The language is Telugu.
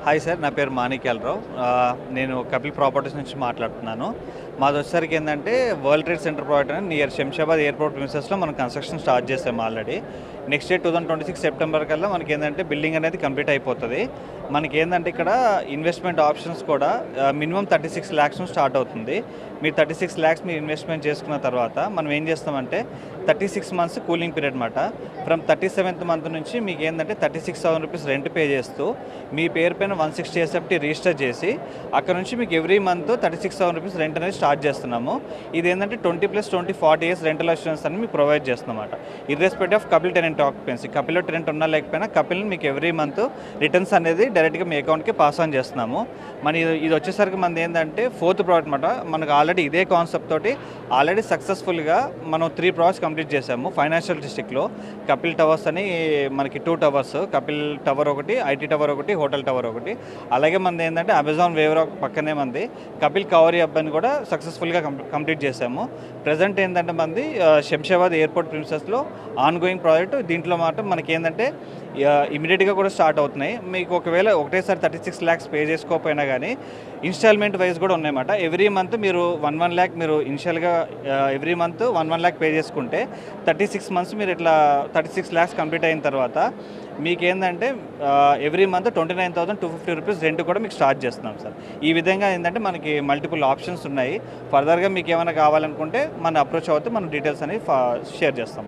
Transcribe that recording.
హాయ్ సార్, నా పేరు మాణిక్యాలరావు. నేను కపిల్ ప్రాపర్టీస్ నుంచి మాట్లాడుతున్నాను. మాది వచ్చేసరికి ఏంటంటే వరల్డ్ ట్రేడ్ సెంటర్ ప్రాజెక్ట్ అని నియర్ శంషాబాద్ ఎయిర్పోర్ట్ ప్రిన్సెస్లో మనం కన్స్ట్రక్షన్ స్టార్ట్ చేసాము ఆల్రెడీ. నెక్స్ట్ డే 2026 సెప్టెంబర్ కల్లా మనకి ఏంటంటే బిల్డింగ్ అనేది కంప్లీట్ అయిపోతుంది. మనకి ఏంటంటే ఇక్కడ ఇన్వెస్ట్మెంట్ ఆప్షన్స్ కూడా మినిమం 36 lakhs స్టార్ట్ అవుతుంది. మీరు 36 lakhs మీరు ఇన్వెస్ట్మెంట్ చేసుకున్న తర్వాత మనం ఏం చేస్తామంటే 36 months కూలింగ్ పీరియడ్ అనమాట. ఫ్రమ్ 37th month నుంచి మీకు ఏంటంటే 36,000 రూపీస్ రెంట్ పే చేస్తూ మీ పేరు పైన 160 SFT రిజిస్టర్ చేసి అక్కడ నుంచి మీకు ఎవ్రీ మంత్ 36,000 రూపీస్ రెంట్ అనేది స్టార్ట్ చేస్తున్నాము. ఇది ఏంటంటే 20+20 40 years రెంటల్ అష్యూరెన్స్ అని మీకు ప్రొవైడ్ చేస్తున్నమాట. Irrespective of Kapil tenant occupancy, కపిల్లో టెనెంట్ ఉన్నా లేకపోయినా కపిల్ని మీకు ఎవ్రీ మంత్ రిటర్న్స్ అనేది డైరెక్ట్గా మీ అకౌంట్కి పాస్ ఆన్ చేస్తున్నాము. ఇది వచ్చేసరికి మనది ఏంటంటే 4th ప్రాజెక్ట్ అనమాట. మనకు ఆల్రెడీ ఇదే కాన్సెప్ట్ తోటి ఆల్రెడీ సక్సెస్ఫుల్గా మనం 3 ప్రాజెక్ట్స్ కంప్లీట్ చేసాము. ఫైనాన్షియల్ డిస్ట్రిక్ట్లో కపిల్ టవర్స్ అని మనకి 2 టవర్స్, కపిల్ టవర్ ఒకటి, ఐటీ టవర్ ఒకటి, హోటల్ టవర్ ఒకటి. అలాగే మనది ఏంటంటే అమెజాన్ వేవ్ రాక్ పక్కనే మంది కపిల్ కవరీ హబ్ అని కూడా సక్సెస్ఫుల్గా కంప్లీట్ చేసాము. ప్రజెంట్ ఏంటంటే మంది శంషాబాద్ ఎయిర్పోర్ట్ ప్రిన్సెస్లో ఆన్ గోయింగ్ ప్రాజెక్ట్. దీంట్లో మాత్రం మనకి ఏంటంటే ఇమీడియట్గా కూడా స్టార్ట్ అవుతున్నాయి. మీకు ఒకవేళ ఒకటేసారి 36 lakhs పే చేసుకోకపోయినా కానీ ఇన్స్టాల్మెంట్ వైజ్ కూడా ఉన్నాయన్నమాట. ఎవ్రీ మంత్ మీరు 1 lakh మీరు ఇనిషియల్గా ఎవ్రీ మంత్ 1 lakh పే చేసుకుంటే 36 months మీరు ఇట్లా 36 lakhs కంప్లీట్ అయిన తర్వాత మీకేంటంటే ఎవ్రీ మంత్ 29,250 రూపీస్ రెంట్ కూడా మీకు స్టార్ట్ చేస్తున్నాం సార్. ఈ విధంగా ఏంటంటే మనకి మల్టిపుల్ ఆప్షన్స్ ఉన్నాయి. ఫర్దర్గా మీకు ఏమైనా కావాలనుకుంటే మన అప్రోచ్ అవుతే మనం డీటెయిల్స్ అనేవి షేర్ చేస్తాం.